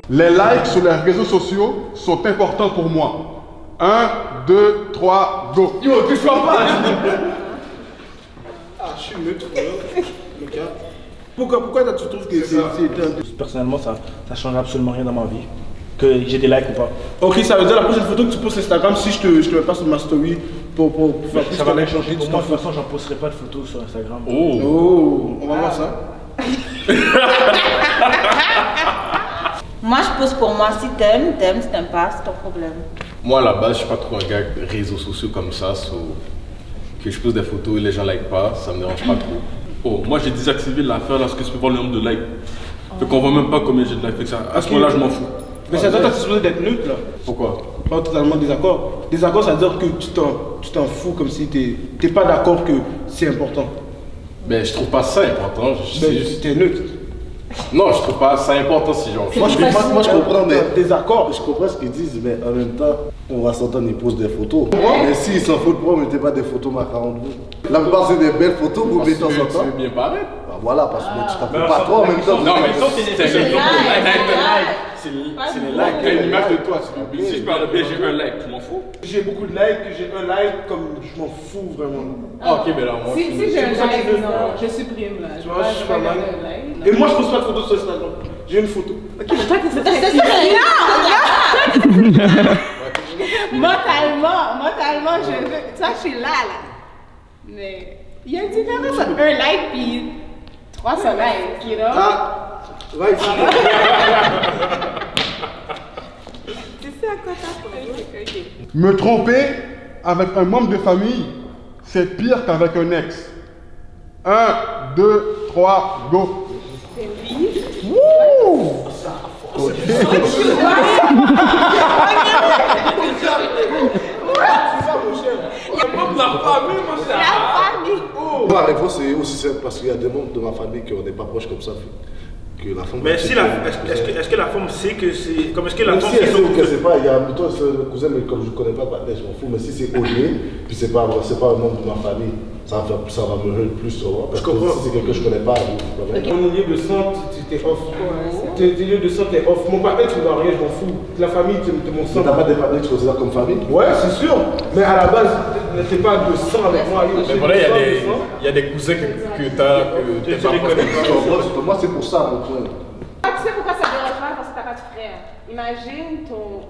Les likes sur les réseaux sociaux sont importants pour moi. 1, 2, 3, go. Yo, tu sois pas. Ah, je suis neutre, le gars. Pourquoi tu trouves que c'est un... Personnellement, ça change absolument rien dans ma vie. Que j'ai des likes ou pas. Ok, ça veut dire la prochaine photo que tu postes sur Instagram, si je te mets pas sur ma story pour faire plus Ça va de changer. tu De toute façon, j'en posterai pas de photos sur Instagram. Oh, on va voir ça. Moi, je pose pour moi. Si t'aimes, si t'aimes pas, c'est ton problème. Moi, à la base, je suis pas trop un gars de réseaux sociaux comme ça, que je pose des photos et les gens like pas, ça me dérange pas trop. Oh, moi j'ai désactivé l'affaire là, parce que je peux voir le nombre de likes. Fait qu'on voit même pas combien j'ai de likes. Fait que ça, à ce moment-là, je m'en fous. Mais c'est toi, tu es supposé d'être neutre là. Pourquoi? Pas totalement désaccord. Désaccord, ça veut dire que tu t'en fous comme si t'es pas d'accord que c'est important. Ben, je trouve pas ça important. T'es neutre. Non, je trouve pas ça important si genre. Moi je comprends, mais désaccord. je comprends ce qu'ils disent, mais en même temps, on va s'entendre, ils posent des photos. Mais s'ils s'en foutent, pourquoi mettez pas des photos marquantes de vous? La plupart c'est des belles photos, vous mettez en temps. Tu veux bien paraître? Bah voilà, parce que tu t'en fous pas trop en même temps. Non, mais c'est C'est les likes. T'as une image de toi. Si je parle bien, j'ai un like, tu m'en fous? J'ai beaucoup de likes, j'ai un like, comme je m'en fous vraiment. Ah, ok, mais là, moi. Si j'ai un like, non, je supprime là. Tu vois, je suis pas mal. Like, Et moi, je pose pas de photos sur Instagram. J'ai une photo. Ok, mais toi, t'es Mentalement, je veux. Toi, je suis là. Mais il y a une différence entre un like et 300 likes, you know? Ah, va ici. Tu sais à quoi t'as. Me tromper avec un membre de famille, c'est pire qu'avec un ex. 1, 2, 3, go. Wouh! La réponse est aussi simple parce qu'il y a des membres de ma famille qui n'est pas proche comme ça. Que la femme. Mais si est-ce que la femme sait que c'est. Comme est-ce que la Même femme si elle sait sait ou qu'elle sait pas, il y a plutôt ce cousin, mais comme je ne connais pas, je m'en fous. Mais si c'est Olivier, puis c'est pas un membre de ma famille, ça va me rendre plus sur parce que si c'est quelqu'un que je connais pas, Mon lieu de sang, t'es off. Tes lieux de sang, t'es off. Mon partenaire, tu ne dois rien, je m'en fous. La famille, t'es mon sang. T'as pas des partenaires que tu considères comme famille? Ouais, c'est sûr. Mais à la base, t'es pas de sang avec moi. Mais voilà, il y a des cousins que t'as, que tu connais pas. Pour moi, c'est pour ça mon point. Tu sais pourquoi ça ne dérange pas? Parce que t'as pas de frère. Imagine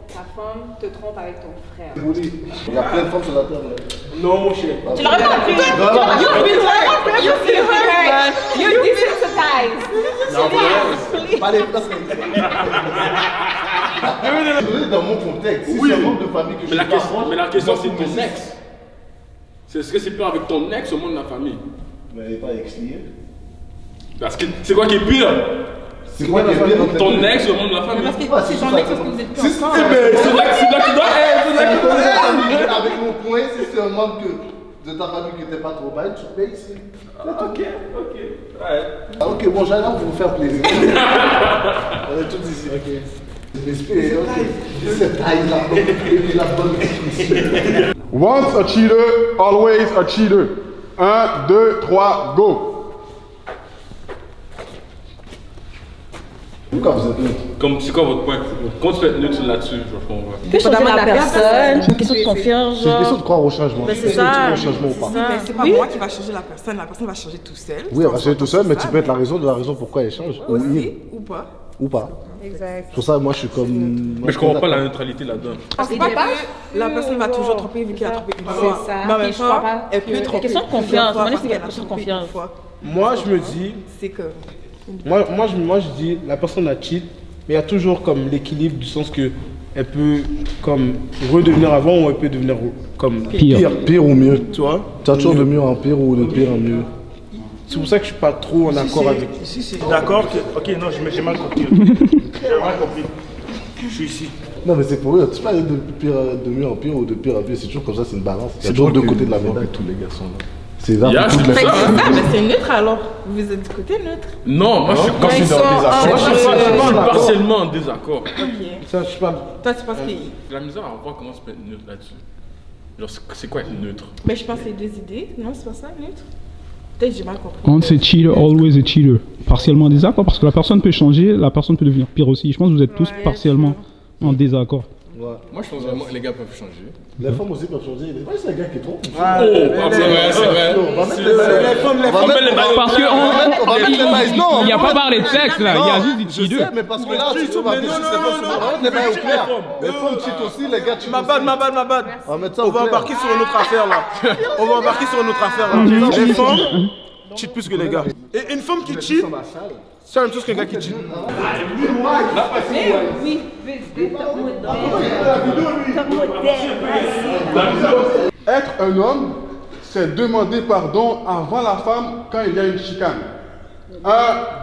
ta femme te trompe avec ton frère. Il y a plein de femmes sur la terre. Non, mon cher. Tu l'aurais pas pris. You desensitized. Pas les places. Dans mon contexte, si c'est un membre de famille que je Mais suis pas, mais la question c'est ton ex. Est-ce que c'est pire avec ton ex ou au monde de la famille? mais elle n'est pas ex-liée. Parce que c'est quoi qui est pire? C'est quoi qui est pire dans Ton ex ou au monde de la famille? Parce que c'est ton ex parce que vous êtes plus ensemble. C'est là que tu dois. Avec mon point, si c'est un membre de ta famille qui n'était pas trop belle, tu payes ici. Ok. Ouais. Ah, ok, bon, j'allais là pour vous faire plaisir. On est tous ici. Ok. J'espère, ok. Cette taille-là, et puis la bonne ici. Once a cheater, always a cheater. 1, 2, 3, go. Pourquoi vous êtes neutre? C'est quoi votre point? Comment tu peux être neutre là-dessus? Je comprends pas. Tu peux changer la personne, c'est une question de confiance. C'est une question de croire au changement. Ben, c'est ça. Au changement ou pas. Mais c'est pas moi qui va changer la personne va changer tout seul. Oui, elle va changer tout seul, mais tu peux être la raison pourquoi elle change. Aussi, ou pas. Ou pas. Exact. Pour ça, moi, je suis comme. Mais je comprends pas la neutralité là-dedans. Parce que la personne va toujours tromper vu qu'elle a trompé une fois. ça. Mais en même Je crois temps, pas elle peut que- tromper. question de plusieurs confiance. fois Moi, parce c'est qu'elle a question de trompé confiance. une fois. Moi, je me dis, C'est que. moi, je dis, la personne a cheat, mais il y a toujours comme l'équilibre du sens que elle peut comme redevenir avant ou elle peut devenir comme pire. Pire ou mieux. Tu vois? Tu as toujours de mieux en pire ou de pire en mieux. C'est pour ça que je suis pas trop en accord avec. D'accord que. Ok, non, j'ai mal compris. J'ai mal compris. Je suis ici. Non, mais c'est pour eux. Tu parles de mieux en pire ou de pire en pire. C'est toujours comme ça, c'est une balance. Il y a toujours deux côtés de la médaille. Tous les garçons là. C'est ça. Yeah, toutes les c'est femmes. ça. Mais c'est neutre alors. Vous êtes du côté neutre. Non, moi je suis Quand je suis dans des Moi, affaires. je suis partiellement en désaccord. Ok. Ça, je sais pas. Toi, tu penses que. J'ai la misère à voir comment se mettre neutre là-dessus. Genre, c'est quoi être neutre? Mais je pense que c'est deux idées. Non, c'est pas ça, neutre. Peut-être j'ai mal compris. Quand c'est cheater, always a cheater. Partiellement en désaccord parce que la personne peut changer, la personne peut devenir pire aussi. Je pense que vous êtes tous partiellement en désaccord. Ouais. Moi, je pense vraiment que les gars peuvent changer. Les femmes aussi peuvent changer. Des fois, c'est les gars qui trompent. C'est vrai, c'est vrai. On va mettre les femmes, les femmes. Parce que on va mettre les mailles. Non, il n'y a pas parlé de sexe là, il y a juste des cheaters. Je sais, mais parce que là, tu vas mettre les mailles au clair. Les femmes cheatent aussi, les gars cheatent. Ma bad. On va mettre ça au On va clair. embarquer sur une autre affaire là. On va embarquer sur une autre affaire là. Les femmes cheatent plus que les gars. Et une femme qui cheat, c'est la même chose qu'un gars qui cheat. Oui, Être un homme, c'est demander pardon avant la femme quand il y a une chicane. 1,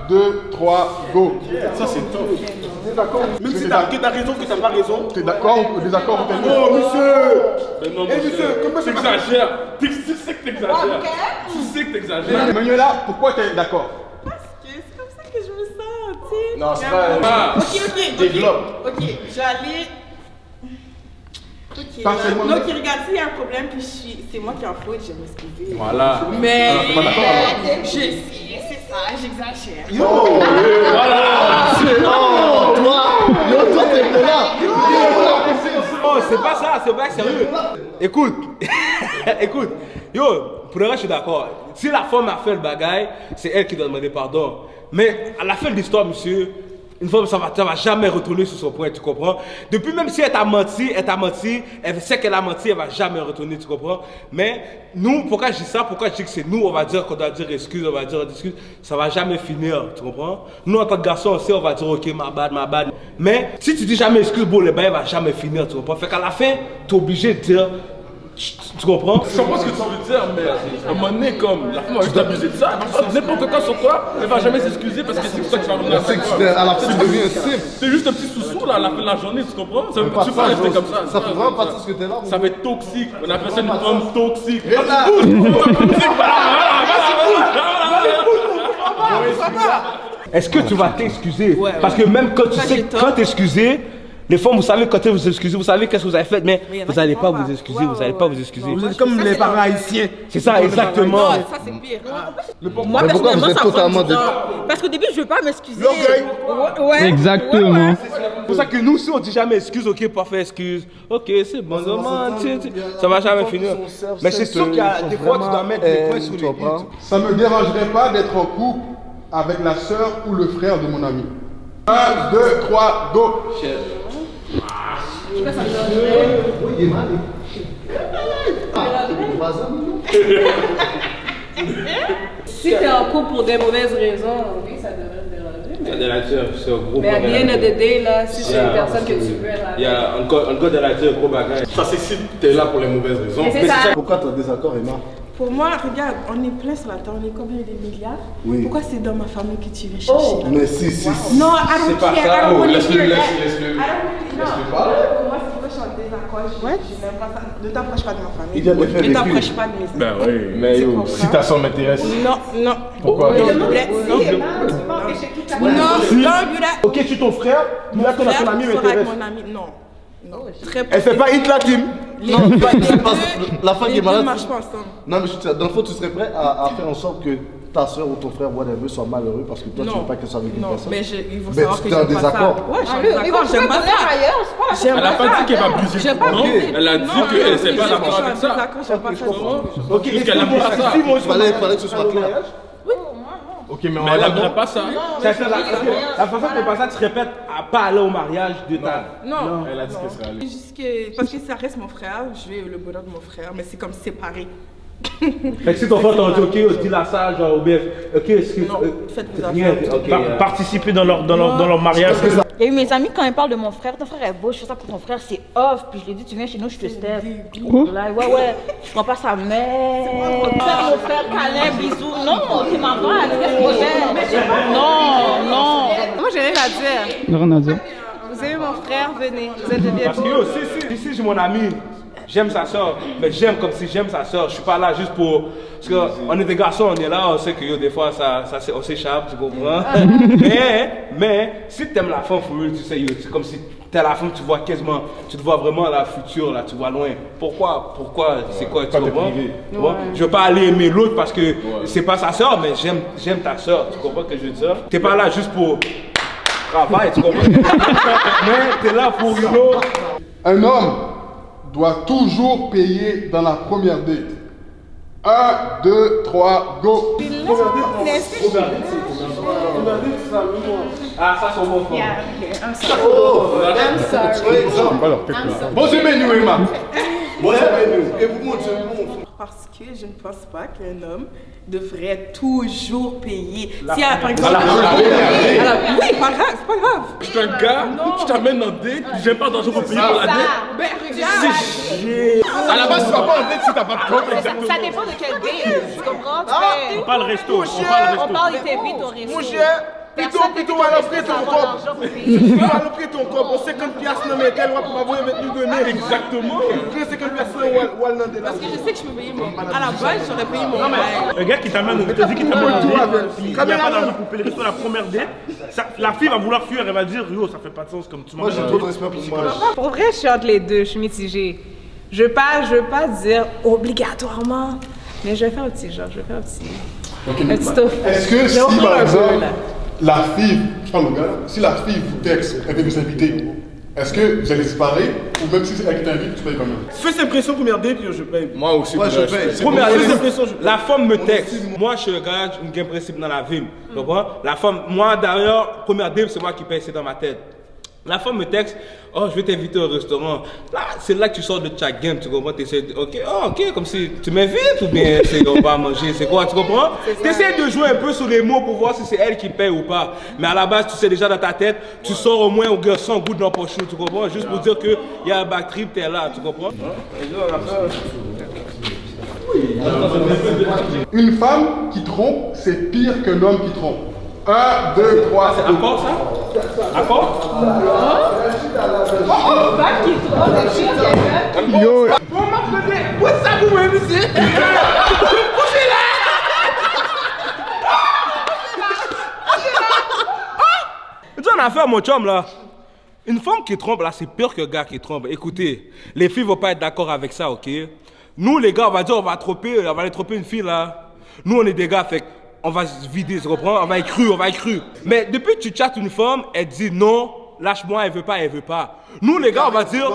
2, 3, go. Ça c'est top. T'es d'accord? Même si t'as raison, que t'as pas raison. T'es d'accord ou désaccord? Oh monsieur! Mais non, Eh monsieur, comment ça t'exagères? Tu sais que t'exagères. Tu sais que t'exagères. Manuela, pourquoi t'es d'accord? C'est comme ça que je me sens, tu sais. Non, c'est pas. Ok. Développe. Ok, j'allais. Ok, Partiellement. donc regarde, s'il y a un problème, puis c'est moi qui en faute, je vais m'excuser. Voilà. Mais t'es pas d'accord, alors? c'est ça, j'exagère. Toi, t'es là. Oh, c'est pas ça, c'est pas sérieux. Écoute, écoute, yo, pour le reste, je suis d'accord. Si la femme a fait le bagaille, c'est elle qui doit demander pardon. Mais à la fin de l'histoire, monsieur, une femme, ça va jamais retourner sur son point, tu comprends? Depuis même si elle t'a menti, elle sait qu'elle a menti, elle va jamais retourner, tu comprends? Mais nous, pourquoi je dis ça? Pourquoi je dis que c'est nous, on va dire qu'on doit dire excuse, on va dire excuse, ça va jamais finir, tu comprends? Nous, en tant que garçon, on sait, on va dire ok, ma bad. Mais si tu dis jamais excuse, bon, le bail va jamais finir, tu comprends? Fait qu'à la fin, tu es obligé de dire. Tu comprends? Je comprends ce que tu veux dire, mais à un moment donné, comme la femme a juste abusé de ça, n'importe quoi sur toi, elle va jamais s'excuser parce que c'est pour ça que tu vas revenir avec toi. À la fin, tu deviens simple. C'est juste un petit sous-sous là à la fin de la journée, tu comprends? Tu peux pas rester comme ça. Ça peut vraiment pas dire ce que t'es là. Ça va être toxique. On appelle ça une femme toxique. Est-ce que tu vas t'excuser? Parce que même quand tu sais, quand t'excuser, les femmes, vous savez, quand vous excusez, vous savez qu'est-ce que vous avez fait, mais vous n'allez pas vous excuser, vous n'allez pas vous excuser. Vous êtes comme les parents haïtiens. C'est ça, exactement. Non, ça c'est pire. Moi personnellement, ça prend du temps. Parce qu'au début, je veux pas m'excuser. Ouais. Exactement. C'est pour ça que nous, si on dit jamais excuse, ok, pas faire excuse, ok, c'est bon, ça va jamais finir. Mais c'est sûr qu'il y a des fois, tu dois mettre des points sur les i. Ça me dérangerait pas d'être en couple avec la sœur ou le frère de mon ami. 1, 2, 3, go. Si t'es en couple pour des mauvaises raisons, oui, ça devrait te déranger. C'est un gros Mais à the end of the day, là, si c'est une personne que tu veux, là. Il y a encore de la un gros bagage. Ça, c'est si t'es là pour les mauvaises raisons. C'est ça. Pourquoi t'es en désaccord, Emma? Pour moi, regarde, on est plein sur la terre, on est combien de milliards? Oui. Pourquoi c'est dans ma famille que tu veux chercher là? Mais si. Non, I don't care. Laisse-le. Pour moi, c'est pourquoi je suis en désaccord. Je n'aime pas ça. Ne t'approche pas de ma famille. Il y a des faits Ne vécus. t'approche pas de mes amis. Ben oui. Mais yo, si ta soeur m'intéresse. Non. Pourquoi? Non, don't do that. Ok, tu es ton frère, là ton Frère, ami tu seras avec m'intéresse. mon ami. Non. Très Elle fait pas hit la team. Non, c'est pas la femme qui Les est deux malade. marchent pas ensemble. Non, mais dans le fond, tu serais prêt à faire en sorte que ta soeur ou ton frère, whatever, soit malheureux parce que toi, tu Non. veux pas que ça vienne Non, personne. mais il faut Mais savoir tu que t'es en j'aime pas ça. désaccord. Ouais, je suis en désaccord, j'aime pas ça. J'aime Elle a pas pas ça. dit qu'elle va abuser. J'aime pas Non, abuser. elle a dit Non, qu'elle non, sait pas c'est d'accord juste que avec je suis en ça. désaccord, j'aime pas ça. Ok, Juste qu'elle aime pas ça. Fallait que ce soit clair. Ok, mais Mais on elle va aimerait pas ça. La façon dont tu pas ça, tu répètes à pas aller au mariage de ta. Non. Elle a dit qu'elle serait allée. C'est juste que, parce que ça reste mon frère, je vais le bonheur de mon frère, mais c'est comme séparé. Fait que si ton frère t'a dit, ok, dis la ça, genre, ou bien, ok, est-ce que. Non, faites vos rien, affaires. ok. Participer dans leur mariage. Il y a eu mes amis quand ils parlent de mon frère. Ton frère est beau, je fais ça pour ton frère, c'est off. Puis je lui ai dit, tu viens chez nous, je te step. Là, ouais, je prends pas sa mère. Faire mon frère, câlin, bisous. Non, c'est ma base, qu'est-ce que je fais? Non. Moi, j'ai rien à dire. Rien à dire. Vous aimez mon frère, venez. Vous êtes le Parce que bienvenu. yo, si j'ai mon ami, j'aime sa soeur, mais j'aime comme si j'aime sa soeur. Je suis pas là juste pour. Parce qu'on est des garçons, on est là, on sait que yo, des fois on s'échappe, tu comprends? mais si t'aimes la femme, for real, tu sais, yo, c'est comme si t'es la femme, tu vois quasiment, tu te vois vraiment la future, là, tu vois loin. Pourquoi, c'est quoi, tu comprends? Je veux pas aller aimer l'autre parce que c'est pas sa soeur, mais j'aime ta soeur, tu comprends ce que je veux dire? T'es pas là juste pour travailler, tu comprends? Mais t'es là pour, you know. Un homme doit toujours payer dans la première date. 1, 2, 3, go! Ah, ça c'est bon. Yeah, okay. I'm sorry. Bonjour, menu, Emma. Parce que je ne pense pas qu'un homme devrait toujours payer. Si par exemple. Oui, pas grave, c'est pas grave. Je suis un gars, je t'amène en date, j'aime pas d'argent pour payer pour la date. Ben regarde. À la base, tu vas pas en date si t'as pas de compte. Ça dépend de quel date, tu comprends? On parle resto, on parle On resto. parle, il t'invite au resto. Mon cher, plutôt, on va l'offrir ton corps. On va l'offrir ton corps. Pour 50 piastres, non mais quel va pour avoir 22 000. Exactement. 50 piastres, ou al nan de la. Parce que je sais que je peux payer mon. À la base, j'aurais payé mon bail. Un gars qui t'amène, il te dit qu'il t'amène en date, il n'y a pas d'argent pour payer le resto la première date, la fille va vouloir fuir, elle va dire yo, ça fait pas de sens comme tu m'as. Moi j'ai trop de respect pour moi. Pour vrai, je suis entre les deux, je suis mitigée. Je veux pas dire obligatoirement, mais je vais faire un petit genre, un petit stuff. Est-ce que si par exemple, la fille, je parle au gars, si la fille vous texte, elle veut vous inviter, est-ce que vous allez séparer ou même si c'est elle qui t'invite, tu payes quand même? Fais impression première date, puis je paye. Moi aussi, Moi je paye. Première Fais date, impression, la femme me texte. Moi, je suis un gars, j'ai un principe dans la vie. Tu comprends? La femme, moi d'ailleurs, première date, c'est moi qui paye, c'est dans ma tête. La femme me texte, oh, je vais t'inviter au restaurant. Là, c'est là que tu sors de ta game, tu comprends? Tu essaies de, ok, comme si tu m'invites ou bien on va manger, c'est quoi, tu comprends? Tu essaies de jouer un peu sur les mots pour voir si c'est elle qui paye ou pas. Mais à la base, tu sais déjà dans ta tête, tu sors au moins au garçon, goût dans poche, tu comprends? Juste pour dire qu'il y a un back trip, t'es là, tu comprends? Une femme qui trompe, c'est pire qu'un homme qui trompe. 1, 2, 3, C'est accord ça? Accord? Yo! Tu en as affaire, mon chum, là. Une femme qui trompe, là, c'est pire qu'un gars qui trompe. Écoutez, les filles vont pas être d'accord avec ça, ok? Nous, les gars, on va dire, on va aller tromper une fille, là. Nous, on est des gars, fait on va se vider, tu comprends? On va être cru. Mais depuis que tu chattes une femme, elle dit non, lâche-moi, elle veut pas. Nous les gars, on va dire,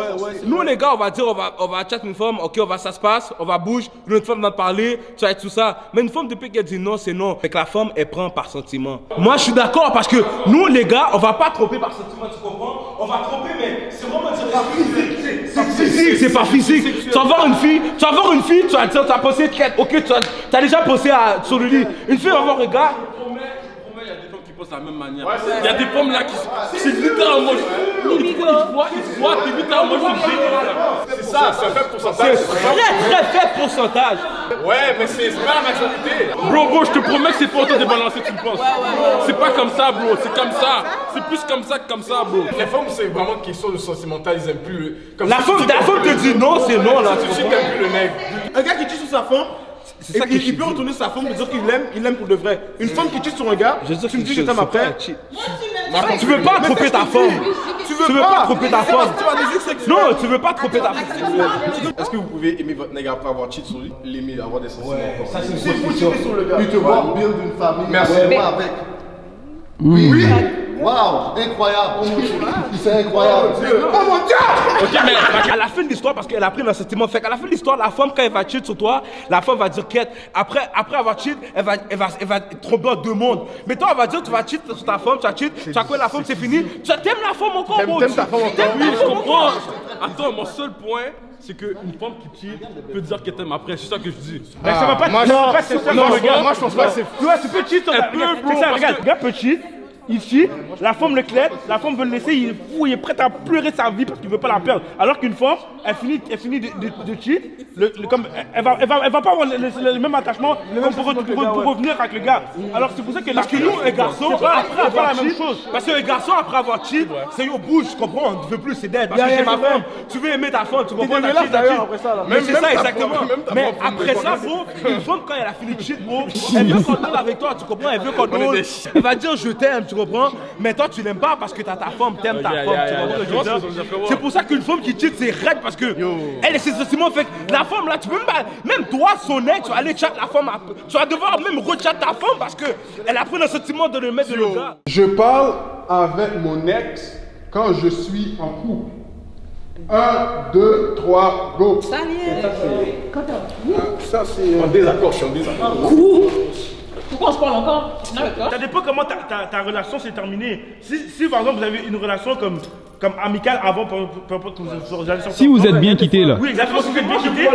on va chatter une femme, ok, ça se passe, on va bouger, une autre femme va te parler, tu vas être tout ça. Mais une femme, depuis qu'elle dit non, c'est non. Fait que la femme, elle prend par sentiment. Moi, je suis d'accord parce que nous, les gars, on va pas tromper par sentiment, tu comprends? On va tromper, mais c'est vraiment physique, c'est pas physique. Tu vas voir une fille, tu vas dire, tu as posé, ok, tu as déjà posé sur le lit. Une fille va voir un gars. De la même manière. Il y a des pommes là qui c'est littéralement ils voient, t'es littéralement c'est ça, c'est un faible pourcentage. Très faible pourcentage. Ouais, mais c'est pas la majorité. Bro, je te promets que c'est pas autant débalancé que tu le penses. C'est pas comme ça, bro, c'est comme ça. C'est plus comme ça que comme ça, bro. Les femmes, c'est vraiment une question de sentimental, ils aiment plus. La femme te dit non, c'est non là. Tu sais, t'aimes plus le mec. Un gars qui tue sur sa femme, il peut retourner sa femme et dire qu'il l'aime pour de vrai. Une femme qui tue sur un gars, tu me dis je t'aime après. Tu veux pas tromper ta femme. Tu veux pas tromper ta femme. Non, tu veux pas tromper ta femme. Est-ce que vous pouvez aimer votre nègre après avoir cheat sur lui? L'aimer, avoir des sentiments? Ça c'est Si vous cheatez sur le gars, puis te voir build une famille, merci moi avec. Oui. Waouh, incroyable. C'est incroyable. Oh mon Dieu! Ok, mais à la fin de l'histoire, parce qu'elle a pris le sentiment, fait qu'à la fin de l'histoire, la femme, quand elle va cheat sur toi, la femme va dire quête. Après avoir cheat, elle va tromper en deux mondes. Mais toi, elle va dire, tu vas cheat sur ta femme, tu vas cheat, tu vas quoi la femme, c'est fini. Tu t'aimes la femme encore, T'aimes ta femme encore? Oui, je comprends. Attends, mon seul point, c'est qu'une femme qui cheat peut dire qu'elle t'aime après, c'est ça que je dis. Mais ça va pas moi, je pense pas que c'est. Tu peux cheat sur regarde, le gars peut cheat. Il cheat, la femme le claide, la femme veut le laisser, il est fou, il est prêt à pleurer sa vie parce qu'il veut pas la perdre. Alors qu'une femme, elle finit de cheat, comme, elle va pas avoir le même attachement pour revenir avec le gars. Alors c'est pour ça que nous, les garçons, après avoir la même chose. Parce que les garçons, après avoir cheat, c'est yo bouge, tu comprends, on ne veut plus, c'est dead. Parce que c'est ma femme, tu veux aimer ta femme, tu comprends, ta cheat, mais c'est ça, exactement. Mais après ça, bro, une femme, quand elle a fini de cheat, bro, elle veut qu'on roule avec toi, tu comprends, elle veut qu'on roule. Elle va dire je t'aime, tu comprends. comprends? Mais toi, tu l'aimes pas parce que t'as ta femme, t'aimes ta femme, tu comprends ce que je veux dire? C'est pour ça qu'une femme qui cheat, c'est raide parce que elle est ses sentiments. Fait que la femme là, tu peux même toi, son ex, tu vas aller chat la femme, tu vas devoir même rechat ta femme parce que elle a pris un sentiment de le mettre de le gars. Je parle avec mon ex quand je suis en couple. 1, 2, 3, go! Ça c'est en désaccord, je suis en désaccord. Pourquoi on se parle encore? Ça dépend comment ta relation s'est terminée. Si par exemple vous avez une relation comme amicale avant, peu importe que vous allez sortir. Si vous êtes bien quitté là. Oui, exactement. Si vous êtes bien quitté, tu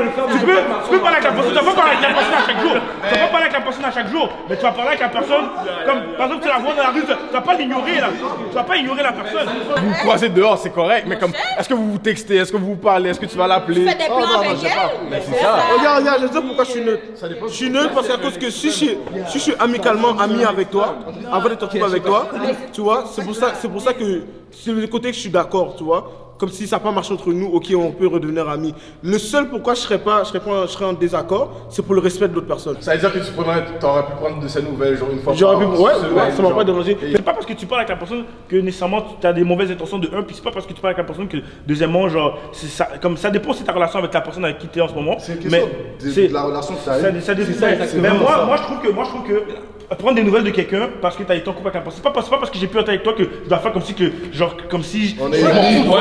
peux parler avec la personne. Tu vas pas parler avec la personne à chaque jour. Tu vas pas parler avec la personne à chaque jour. Mais tu vas parler avec la personne comme par exemple tu la vois dans la rue. Tu vas pas l'ignorer là. Tu vas pas ignorer la personne. Vous vous croisez dehors, c'est correct. Mais comme, est-ce que vous vous textez? Est-ce que vous vous parlez? Est-ce que tu vas l'appeler? Tu fais des plans avec elle? C'est ça. Regarde, je vais te dire pourquoi je suis neutre. Je suis neutre parce qu'à cause que si je suis amicalement ami avec toi, avant de te retrouver avec toi, tu vois, c'est pour ça que c'est le côté que je suis d'accord, tu vois. Comme si ça n'a pas marché entre nous, ok, on peut redevenir amis. Le seul pourquoi je serais en désaccord, c'est pour le respect de l'autre personne. Ça veut dire que tu aurais pu prendre de ces nouvelles, genre une fois J'aurais pu, ouais, ça m'a pas dérangé. C'est pas parce que tu parles avec la personne que nécessairement tu as des mauvaises intentions de un, puis c'est pas parce que tu parles avec la personne que deuxièmement, genre, ça, comme ça dépend si ta relation avec la personne avec qui tu es en ce moment. C'est une question de la relation que tu as eue. Mais moi, je trouve que prendre des nouvelles de quelqu'un parce que tu as été en couple avec la personne, c'est pas parce que j'ai pu être avec toi que je dois faire comme si Ouais,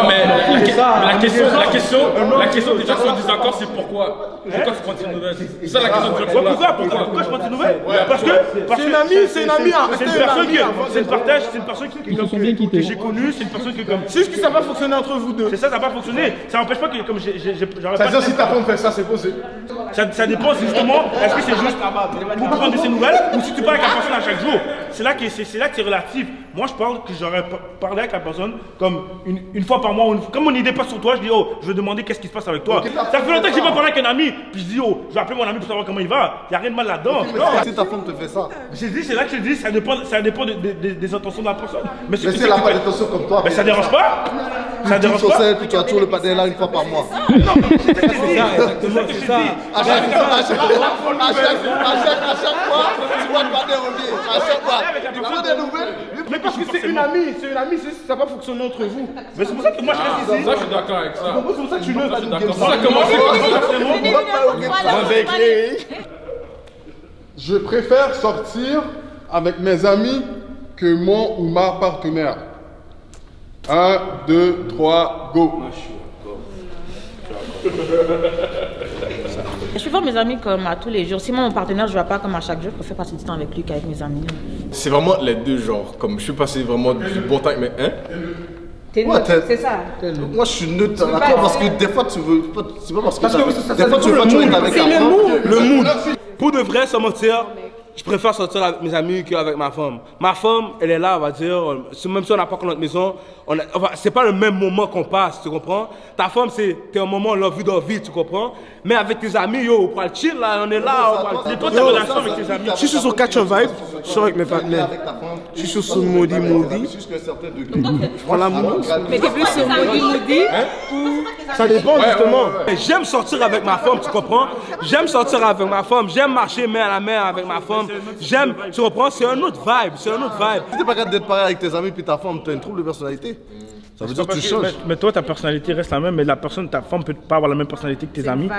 mais la question déjà sur le désaccord, c'est pourquoi? Pourquoi tu prends tes nouvelles? C'est ça la question de pourquoi je prends tes nouvelles? Parce que c'est une amie, c'est une personne que j'ai connue, c'est une personne que comme. C'est juste que ça va fonctionner entre vous deux. C'est ça, ça va pas fonctionner. Ça n'empêche pas que comme j'aurais pas. C'est-à-dire si ta femme fait ça, c'est possible. Ça dépend justement, est-ce que c'est juste pour prendre de ses nouvelles ou si tu parles avec la personne à chaque jour. C'est là que c'est relatif. Moi je parle que j'aurais parlé avec la personne comme une fois par mois. Comme mon idée passe sur toi, je dis oh, je vais demander qu'est-ce qui se passe avec toi. Ça fait longtemps que j'ai pas parlé avec un ami, puis je dis oh, je vais appeler mon ami pour savoir comment il va. Il n'y a rien de mal là-dedans. Si ta femme te fait ça. J'ai dit, c'est là que je dis, ça dépend des intentions de la personne. Mais si elle n'a pas d'intention comme toi. Mais ça dérange pas. Ça dérange pas. Puis tu as toujours le patin là une fois par mois. Non, c'est ça. À chaque fois, tu vois le patin revient. À chaque fois, tu prends des nouvelles. Mais parce que c'est une amie, ça va fonctionner entre vous. Mais c'est pour ça que moi je reste ici. Ça, je suis d'accord avec ça. C'est pour ça que je suis neutre. Ça a commencé comme ça. Je préfère sortir avec mes amis que mon ou ma partenaire. 1, 2, 3, go. Je peux voir mes amis comme à tous les jours. Si moi, mon partenaire, je ne vois pas comme à chaque jour, je préfère passer du temps avec lui qu'avec mes amis. C'est vraiment les deux genres. Comme je suis passé vraiment du bon temps avec mes. Hein? T'es neutre, c'est ça. Moi je suis neutre, d'accord, parce que des fois tu veux. C'est pas parce que. Des fois tu veux pas être avec C'est la le mood. Pour de vrai, sans mentir, je préfère sortir avec mes amis qu'avec ma femme. Ma femme, elle est là, on va dire, même si on n'a pas notre maison, c'est pas le même moment qu'on passe, tu comprends? Ta femme, t'es un moment l'envie d'envie, tu comprends? Mais avec tes amis, yo, on prend le chill là, on est là, on prend le dépend de ta relation avec tes amis. Si je suis sur Catch a Vibe, je suis avec mes partenaires. Si je suis sur Moody, je prends la Moody. Mais t'es plus sur Moody. Ça dépend justement. J'aime sortir avec ma femme, tu comprends? J'aime sortir avec ma femme, j'aime marcher main à la main avec ma femme. J'aime, tu comprends? C'est un autre vibe, c'est un autre vibe. Si t'es pas capable d'être pareil avec tes amis puis ta femme, t'as une trouble de personnalité. Ça veut dire que tu changes. Mais toi, ta personnalité reste la même, mais la personne, ta femme peut pas avoir la même personnalité que tes amis.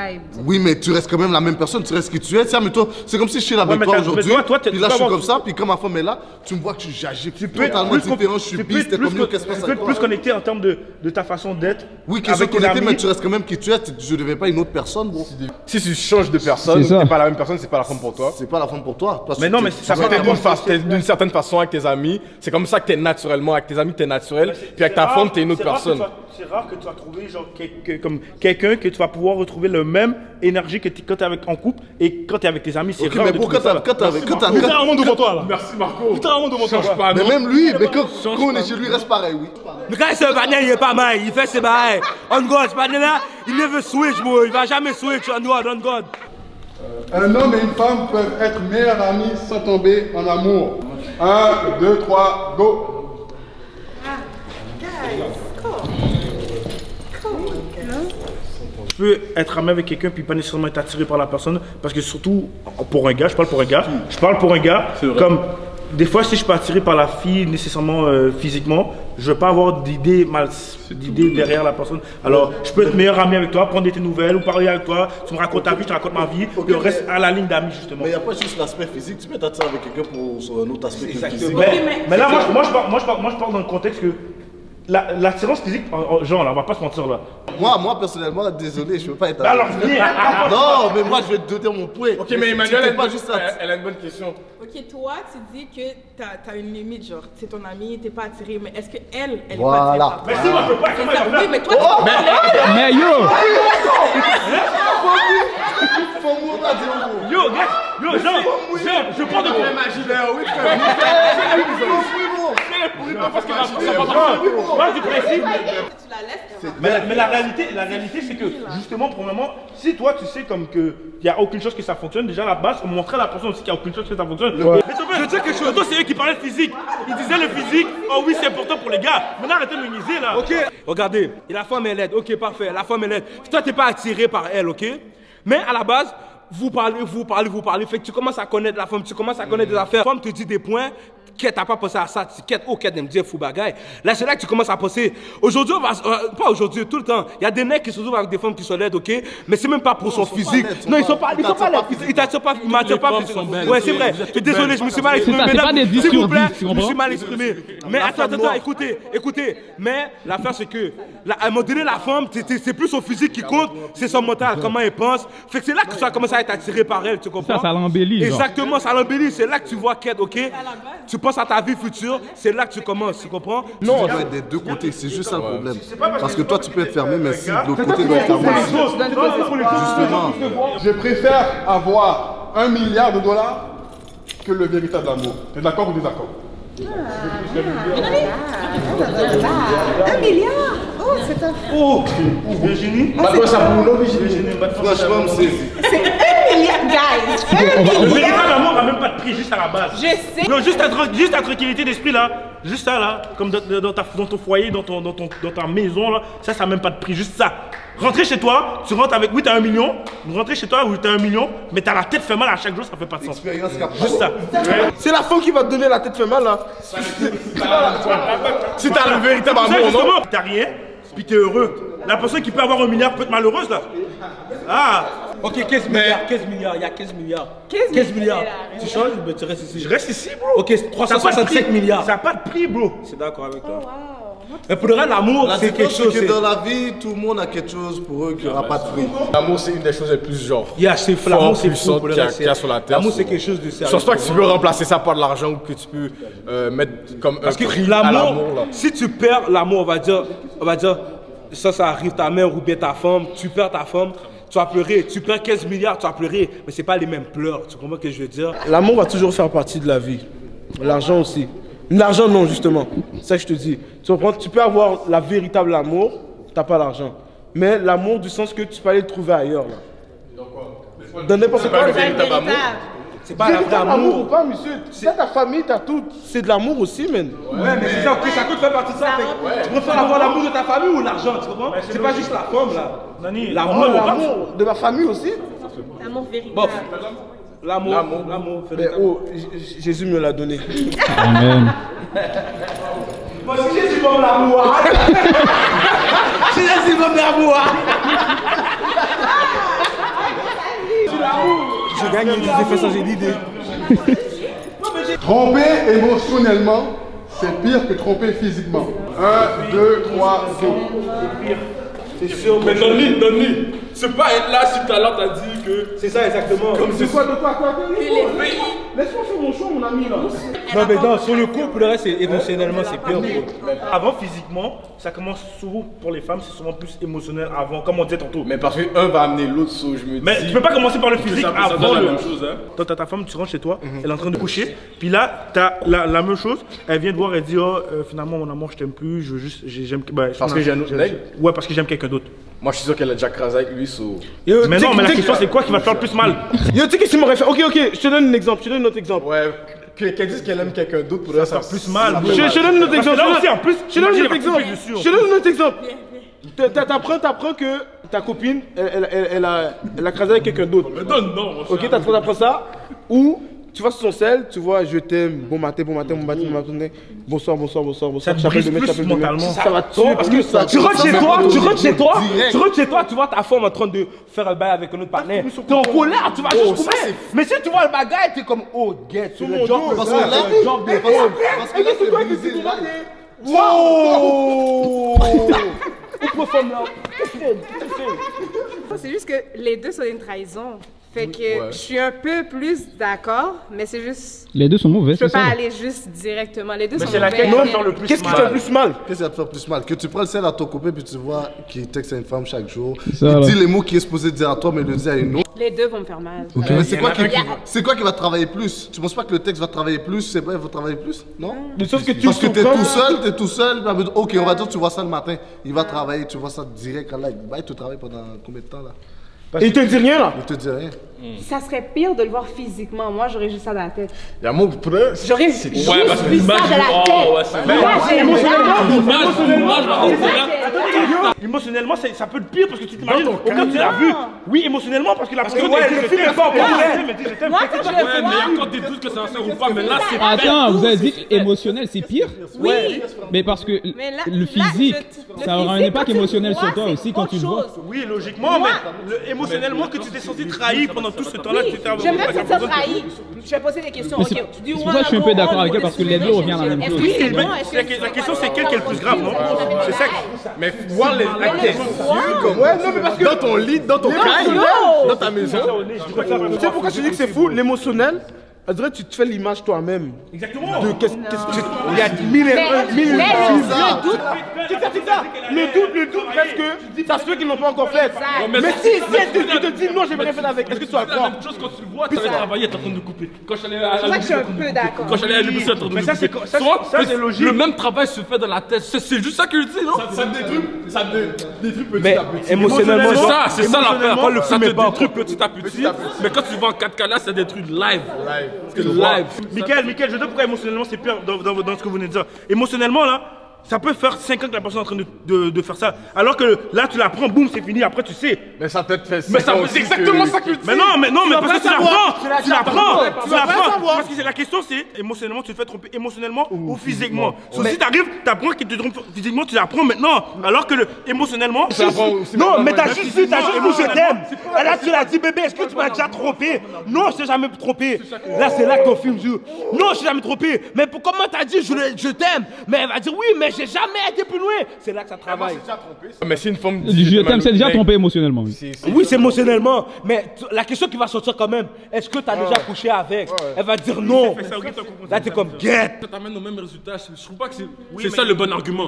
Oui, mais tu restes quand même la même personne, tu restes qui tu es. Tiens, mais toi, c'est comme si je suis là avec toi aujourd'hui. Puis là, je suis comme ça, puis quand ma femme est là, tu me vois que j'agis totalement différent, je suis bise, t'es comme nous, qu'est-ce qui se passe avec toi? Tu peux plus connecter en termes de ta façon d'être. Oui, question connectée, mais tu restes quand même qui tu es, je ne deviens pas une autre personne, bro. Si tu changes de personne, t'es pas la même personne, c'est pas la femme pour toi. C'est pas la femme pour toi. Mais non, mais ça peut être d'une certaine façon avec tes amis. C'est comme ça que t'es naturellement. Avec tes amis, t'es naturel. Puis avec ta femme, t'es une autre personne. C'est rare que tu vas trouver genre quelqu'un que tu vas pouvoir retrouver le même énergie que quand tu es en couple et quand tu es avec tes amis. C'est rare. Mais pourquoi t'as littéralement devant toi là. Merci Marco. Littéralement devant toi. Mais même lui, mais quand on est chez lui, il reste pareil, oui. Mais quand ce bannière, il est pas mal, il fait ses bails. On God, ce bannière là, il never switch, moi. Il va jamais switch. On God. Un homme et une femme peuvent être meilleurs amis sans tomber en amour. 1, 2, 3, go. Tu peux être ami avec quelqu'un puis pas nécessairement être attiré par la personne parce que surtout pour un gars, je parle pour un gars comme des fois, si je suis pas attiré par la fille nécessairement physiquement, je veux pas avoir d'idées derrière la personne. Alors, je peux être meilleur ami avec toi, prendre tes nouvelles ou parler avec toi. Tu me racontes ta vie, je te raconte ma vie. Et on reste à la ligne d'amis justement. Mais il n'y a pas juste l'aspect physique. Tu peux t'attirer avec quelqu'un pour un autre aspect physique. Mais là, moi, je parle dans le contexte que l'attirance physique, genre, là, on va pas se mentir là. Moi personnellement, désolé, je veux pas être. Alors, non, mais moi je vais te donner mon point. Ok, mais Emmanuel, elle a une bonne question. Ok, toi, tu dis que t'as une limite, genre, c'est ton ami, t'es pas attiré, mais est-ce qu'elle est voilà. pas attirée par toi? Mais si, moi, je peux pas, comment elle va Oui, mais toi, Mais yo! Yo, gars, Jean, je prends de quoi imaginaire, oui, moi, du principe. Mais la réalité, c'est que, justement, pour le moment, si toi, tu sais comme que il n'y a aucune chose que ça fonctionne, déjà à la base, on montrait à la personne aussi qu'il n'y a aucune chose que ça fonctionne. Ouais. Mais je veux dire quelque chose, toi, c'est eux qui parlaient de physique. Ils disaient le physique, oh oui, c'est important pour les gars. Maintenant, arrêtez de me niaiser, là. Ok, regardez, et la femme est laide, ok, parfait, la femme est laide. Toi, t'es pas attiré par elle, ok? Mais à la base, vous parlez, fait que tu commences à connaître la femme, tu commences à connaître des affaires. La femme te dit des points, qu'elle t'as pas pensé à ça, qu'elle me dit fou bagaille. Là, c'est là que tu commences à penser. Aujourd'hui, pas aujourd'hui, tout le temps. Il y a des mecs qui se trouvent avec des femmes qui sont laides, ok? Mais c'est même pas pour son physique. Non, ils sont pas laides. Ils t'attirent pas, ils m'attirent pas. Ouais, c'est vrai. Désolé, je me suis mal exprimé. C'est pas des 10 s'il vous sur plaît, 10, tu je me comprends? suis mal exprimé. Mais attends, écoutez. Mais l'affaire, c'est que, à un moment donné, la femme, c'est plus son physique qui compte, c'est son mental, comment elle pense. Fait que c'est là que tu vas commencer à être attiré par elle, tu comprends? Ça l'embellit. Exactement, ça l'embellit. C'est là que tu vois qu'elle, ok? Tu penses à ta vie future. C'est là que tu commences, tu comprends? Non, ça doit être des deux côtés, c'est juste ça le problème. Parce que toi tu peux être fermé, mais si l'autre côté doit être fermé aussi. Justement. Je préfère avoir $1 milliard que le véritable amour. T'es d'accord ou désaccord? 1 milliard? Oh, c'est un fou. Oh, Virginie? Franchement, c'est. C'est 1 milliard, guys. Le véritable amour n'a même pas de prix, juste à la base. Je sais. Non, juste ta tranquillité d'esprit là, juste ça là, comme dans ton foyer, dans ta maison là, ça n'a même pas de prix, juste ça. Rentrer chez toi, tu rentres avec, oui t'as 1 million, rentrer chez toi, oui t'as 1 million, mais t'as la tête fait mal à chaque jour, ça fait pas de sens. Juste ça. C'est la femme qui va te donner la tête fait mal là. Si t'as le véritable amour, non? T'as rien, puis t'es heureux. La personne qui peut avoir 1 milliard peut être malheureuse là. Ah. Ok, 15 milliards, il y a 15 milliards. 15 milliards. Tu changes ou tu restes ici? Je reste ici, bro. Ok, 365 milliards. Ça n'a pas de prix, bro. C'est d'accord avec toi. Mais pour le reste, l'amour, c'est quelque chose. Que dans la vie, tout le monde a quelque chose pour eux qui n'aura pas de prix. L'amour, c'est une des choses les plus genre. C'est l'amour, c'est puissant qu'il y a sur la terre. L'amour, c'est quelque chose de sérieux. Je pense pas que tu peux remplacer ça par de l'argent ou que tu peux mettre comme un prix à l'amour. Si tu perds l'amour, on va dire, ça arrive ta mère ou bien ta femme, tu perds ta femme. Tu vas pleurer, tu perds 15 milliards, tu vas pleurer, mais c'est pas les mêmes pleurs, tu comprends ce que je veux dire? L'amour va toujours faire partie de la vie, l'argent aussi. L'argent non, justement, c'est ça que je te dis. Tu comprends? Tu peux avoir la véritable amour, t'as pas l'argent. Mais l'amour du sens que tu peux aller le trouver ailleurs. Là. Dans n'importe quoi. C'est pas le véritable amour. C'est pas l'amour. Amour ou pas, monsieur. T'as ta famille, t'as tout. C'est de l'amour aussi, man. Ouais, mais c'est ça, ok, ça peut faire partie de ça. Tu préfères avoir l'amour de ta famille ou l'argent, tu comprends? C'est pas juste la femme, là. L'amour de ma famille aussi. L'amour véritable. Bon. L'amour. Mais oh, Jésus me l'a donné. Amen. Moi, si Jésus m'aime l'amour. Si Jésus m'aime l'amour. Je gagne, j'ai fait ça, j'ai l'idée. Tromper émotionnellement, c'est pire que tromper physiquement. 1, 2, 3, go. C'est sûr, mais donne-lui. C'est pas être là si tout à l'heure t'as dit que. C'est ça, exactement. C'est quoi? Laisse-moi faire mon choix, mon ami là. Non, mais non, sur le coup, pour le reste, émotionnellement, c'est pire. Avant, physiquement, ça commence souvent pour les femmes, c'est souvent plus émotionnel avant, comme on disait tantôt. Mais parce qu'un va amener l'autre, je me dis. Mais tu peux pas commencer par le physique avant la même chose, hein. Toi, t'as ta femme, tu rentres chez toi, elle est en train de coucher, puis là, t'as la même chose, elle vient te voir, elle dit, oh, finalement, mon amour, je t'aime plus, je veux juste, j'aime. Parce que j'ai un autre mec? Ouais, parce que j'aime quelqu'un d'autre. Moi, je suis sûr qu'elle a déjà crasé avec lui, mais non, mais la question, c'est quoi qui va te faire le plus mal? Yo, tu sais qu'est-ce qu'il m'aurait fait? Ok, je te donne un exemple, je te donne un autre exemple. Ouais, qu'elle dise qu'elle aime quelqu'un d'autre pour ça faire plus mal. Je te donne un autre exemple. Là aussi, en plus, je te donne un autre exemple. Je te donne un autre exemple. T'apprends que ta copine, elle a crasé avec quelqu'un d'autre. Mais non. Ok, t'apprends ça. Ou tu vas sur son sel, tu vois, je t'aime, bon matin, bonsoir. Ça te brise plus mentalement. Ça va trop parce que tu rentres chez toi, tu vois ta femme en train de faire un bail avec un autre partenaire. T'es en colère, tu vas juste couper. Mais si tu vois le bagage, t'es comme, oh, get, c'est le genre de parce que là, c'est toi qui t'es wow! C'est juste que les deux sont une trahison. Fait que je suis un peu plus d'accord, mais c'est juste. Les deux sont mauvais, Je peux c'est ça. pas aller juste directement. Les deux sont c'est mauvais. laquelle qui va faire le plus mal? Qu'est-ce qui te fait le plus mal? Qu'est-ce qui va te faire plus mal? Que tu prends le sel à ton copain puis tu vois qu'il texte à une femme chaque jour. Ça, Il là. dit les mots qu'il est supposé dire à toi, mais il le dit à une autre. Les deux vont me faire mal. Ok, mais c'est quoi qui va travailler plus? Tu penses pas que le texte va travailler plus? C'est pas, il va travailler plus? Non? Mais sauf que tu Parce que t'es tout seul. Ok, on va dire tu vois ça le matin. Il va travailler, tu vois ça direct. Là, il te travaille pendant combien de temps là? Et il te dit rien là? Il te dit rien. Ça serait pire de le voir physiquement. Moi, j'aurais juste ça dans la tête. Il y a mon prêt. J'aurais juste Ouais, parce que vu ça l'image, de la tête. oh, ouais, c'est Émotionnellement, ça peut être pire parce que tu t'imagines, au cas où tu l'as vu. Oui, émotionnellement, parce que la personne le film est pas encore. Moi, quand je Ouais, le mais il y a vois. encore des doutes que c'est un sœur ou pas, mais là, c'est Attends, vous avez dit émotionnel, c'est pire? Oui. Mais parce que Mais là, le physique, ça aura un physique, impact quand tu émotionnel le sur vois, toi c'est aussi quand autre tu le vois. chose. Oui, logiquement, mais émotionnellement, que tu t'es senti trahi pendant tout ce temps-là, que tu t'es J'aimerais que ça trahi. Je vais poser des questions. Mais c'est pour ça que je suis un peu d'accord avec elle parce que les deux reviennent à la même chose. Oui, la question c'est quel qui est le plus grave, non? C'est ça. Mais voir la question comme. Ouais, non, mais parce que. Dans ton lit, dans ton caille, dans ta maison. Tu sais pourquoi je dis que c'est fou? L'émotionnel, on dirait que tu te fais l'image toi-même. Exactement. De qu'est-ce que il y a mille et un doute. Le doute, parce que ça se fait qu'ils n'ont pas encore fait. Mais si elle te dit non, j'aimerais faire avec, est-ce que tu vas le C'est la croire? même chose quand tu le vois, tu allais travailler, t'es en train de couper. Quand je suis allé à C'est ça que je suis un peu d'accord. Quand je suis allé à l'ébusson, t'es en train de Mais ça, c'est couper. ça, Soit, ça, c'est logique. Le même travail se fait dans la tête. C'est juste ça que je dis, non? Ça détruit petit Mais à petit. émotionnellement, C'est ça l'affaire. quand le Ça film te est pas détruit petit à petit. Mais quand tu vas en 4K là, ça détruit live. Live. Michael, je sais pourquoi émotionnellement c'est pire dans ce que vous venez de dire. Émotionnellement là, ça peut faire 5 ans que la personne est en train de faire ça. Alors que là tu la prends, boum, c'est fini, après tu sais. Mais ça peut-être fait. Mais c'est exactement ça que je dis. Mais non, parce que tu la prends. savoir. Parce que la question c'est, émotionnellement tu te fais tromper, émotionnellement ou physiquement. Si t'arrives, t'apprends qu'il te trompe physiquement, tu la prends maintenant. Alors que émotionnellement... Non, mais t'as juste dit je t'aime. Et là, tu l'as dit, bébé, est-ce que tu m'as déjà trompé? Non, je t'ai jamais trompé. Là, c'est là que ton film joue. Non, je t'ai jamais trompé. Mais comment t'as dit je t'aime? Mais elle va dire oui, mais j'ai jamais été plus loin. C'est là que ça travaille. Mais si une femme. Je t'aime, c'est déjà trompé émotionnellement. Oui. Oui, c'est émotionnellement. Mais la question qui va sortir quand même, est-ce que t'as déjà couché avec? Elle va dire non. Là, t'es comme get. Ça t'amène au même résultat. Je trouve pas que c'est ça le bon argument.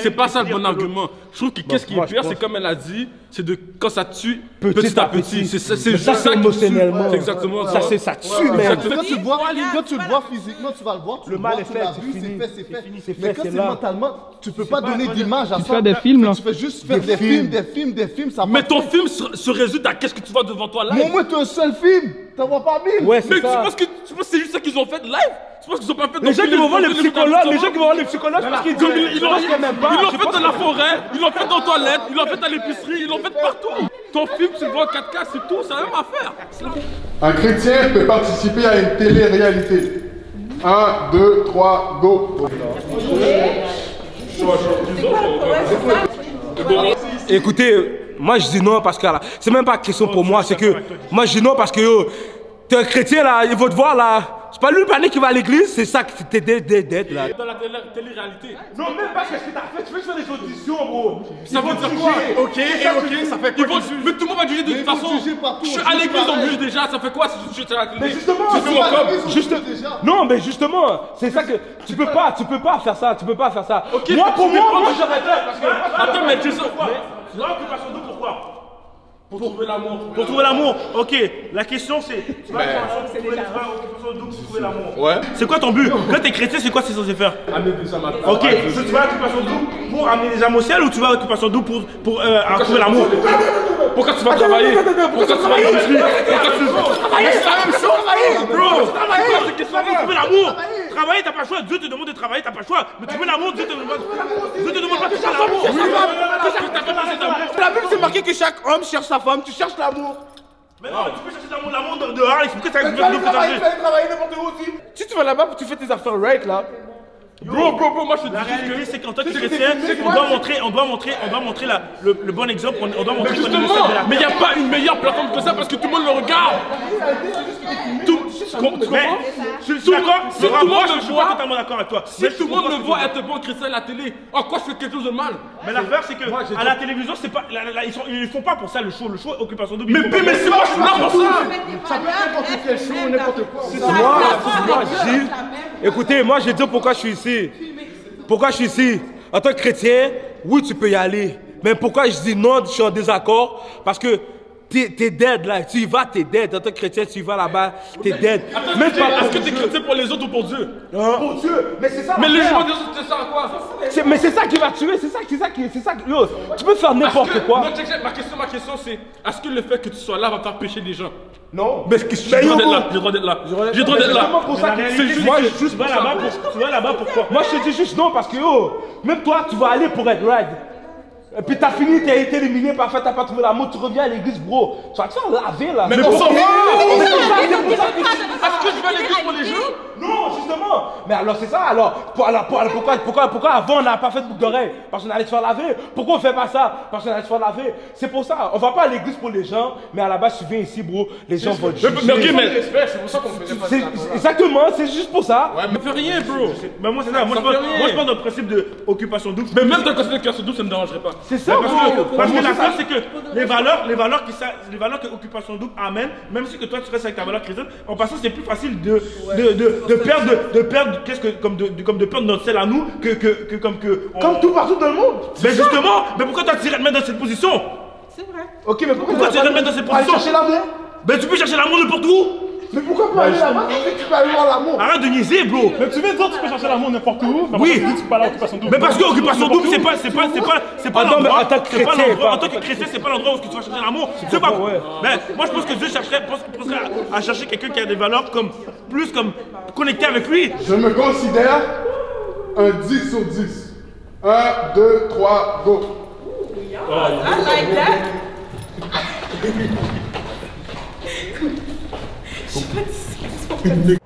C'est pas ça le bon argument. Je trouve que qu'est-ce qui est pire, c'est comme elle a dit, c'est de quand ça tue petit à petit. C'est ça, c'est émotionnellement. C'est exactement ça. Ça tue, mais Quand tu le vois physiquement, tu vas le voir. le mal est fait, c'est Mais quand c'est mentalement, tu peux pas donner d'image à ça. Tu fais des films là. Tu fais juste faire des films, ça Mais ton film se résume à qu'est-ce que tu vois devant toi Mais live. au moins, t'as un seul film. T'en vois pas mille. Ouais, Mais c'est tu ça. penses que c'est juste ça qu'ils ont fait live? Tu penses qu'ils ont pas fait Les gens qui vont voir les psychologues, parce qu'ils disent Ils l'ont fait dans la forêt, ils l'ont fait dans la toilette, ils l'ont fait à l'épicerie, ils l'ont fait partout. Ton film, tu le vois en 4K, c'est tout, c'est la même affaire. Un chrétien peut participer à une télé-réalité. 1, 2, 3, go. Écoutez, moi je dis non parce que là, c'est même pas question pour moi, c'est que moi je dis non parce que t'es un chrétien là, il va te voir là. C'est pas lui le panier qui va à l'église, c'est ça que t'es dead là. Dans la télé-réalité. Non, même pas qu'est-ce que t'as fait, tu veux faire des auditions, bro. Ça veut dire quoi? Ok, ça fait quoi? Mais tout le monde va juger de toute façon. Je suis à l'église, on juge déjà, ça fait quoi si je suis à la Mais télé? justement, Tu fais mon com. non mais justement, c'est ça que tu peux pas faire ça, Ok, moi pour moi, J'aurais fait parce que... Attends, mais tu sais. L'occupation d'eau, pourquoi? Pour trouver l'amour. Pour trouver l'amour. Ok, la question c'est... Tu vas occupation d'eau pour trouver l'amour. Ouais. C'est quoi ton but? Quand t'es chrétien, c'est quoi c'est censé faire? Amener des âmes à Ok, tu vas à l'occupation d'eau pour amener les âmes au ciel ou tu vas à l'occupation d'eau pour trouver l'amour? Pourquoi tu vas travailler? Pourquoi tu vas à l'épicerie? Pourquoi tu vas travailler? C'est la même chose, Bro, pour trouver l'amour. Travailler, t'as pas le choix. Dieu te demande de travailler, t'as pas le choix. Mais trouver l'amour, Dieu te demande pas de chercher l'amour. La Bible c'est marqué que chaque homme cherche sa femme, tu cherches l'amour. Mais non, tu peux chercher l'amour dehors, expliquer ça. Il fallait travailler n'importe où aussi. Si tu vas là-bas, tu fais tes affaires right là. Bro, moi je te dis. La réalité, c'est qu'en tant que chrétien, on doit montrer le bon exemple. On doit montrer mais il n'y a pas une meilleure plateforme que ça parce que tout le monde le regarde. Tu comprends? Je suis d'accord. Si tout le monde le voit, totalement d'accord avec toi. Si tout le monde le voit être bon chrétien à la télé, en quoi c'est quelque chose de mal? Mais l'affaire, c'est que à la télévision, c'est pas, ils font pas pour ça le show. Le show Occupation Double. Mais c'est moi, je suis là pour ça. Ça peut être n'importe quel show, n'importe quoi. Moi, Gilles, écoutez, moi je vais dire pourquoi je suis ici. Pourquoi je suis ici? En tant que chrétien, oui, tu peux y aller. Mais pourquoi je dis non, je suis en désaccord? Parce que t'es dead là, tu y vas, t'es dead. En tant que chrétien, tu y vas là-bas, t'es dead. Même pas. Est-ce que t'es chrétien pour les autres ou pour Dieu? Pour Dieu, mais c'est ça. Mais le jugement des autres, c'est ça à quoi? Mais c'est ça qui va tuer, c'est ça. Yo, tu peux faire n'importe quoi. Non, ma question c'est, est-ce que le fait que tu sois là va faire pécher les gens? Non. Mais j'ai le droit d'être là. J'ai le droit d'être là. Moi, tu vas là-bas pourquoi? Moi, je te dis juste non parce que yo, même toi, tu vas aller pour être ride. Et puis t'as fini, t'as été éliminé, parfait, t'as pas trouvé l'amour, tu reviens à l'église, bro. Tu vas te faire laver là. Mais pour ça, est-ce que je vais à l'église pour les gens? Non, justement. Mais alors c'est ça, pourquoi avant on n'a pas fait de boucle d'oreille? Parce qu'on allait se faire laver. Pourquoi on fait pas ça? Parce qu'on allait se faire laver. C'est pour ça. On va pas à l'église pour les gens, mais à la base tu viens ici, bro. Les gens vont te juger. Mais ok, mais c'est pour ça qu'on fait pas ça. Exactement, c'est juste pour ça. Ouais, mais fais rien, bro. Mais moi c'est ça. Moi je pense dans le principe de occupation double. Mais même dans le principe d'occupation double, ça me dérangerait pas. C'est ça, parce que l'affaire c'est que les valeurs que Occupation Double amène, même si que toi tu restes avec ta valeur chrétienne, en passant c'est plus facile de perdre notre sel à nous comme tout partout dans le monde. Mais justement, mais pourquoi toi tu irais te mettre dans cette position? C'est vrai. Ok, mais pourquoi tu irais te mettre dans cette position? Aller chercher l'amour. Ben tu peux chercher l'amour n'importe où. Mais pourquoi pas aller là-bas? Tu peux aller voir l'amour. Arrête de niaiser, bro. Mais tu veux dire que tu peux chercher l'amour n'importe où? Oui. Tu peux pas aller à Occupation Double. Mais parce que Occupation Double, c'est pas l'endroit. En tant que chrétien, c'est pas l'endroit où tu vas chercher l'amour. C'est pas. Mais moi, je pense que Dieu chercherait à chercher quelqu'un qui a des valeurs plus connectées avec lui. Je me considère un 10 sur 10. 1, 2, 3, go. I like that. Je sais pas si c'est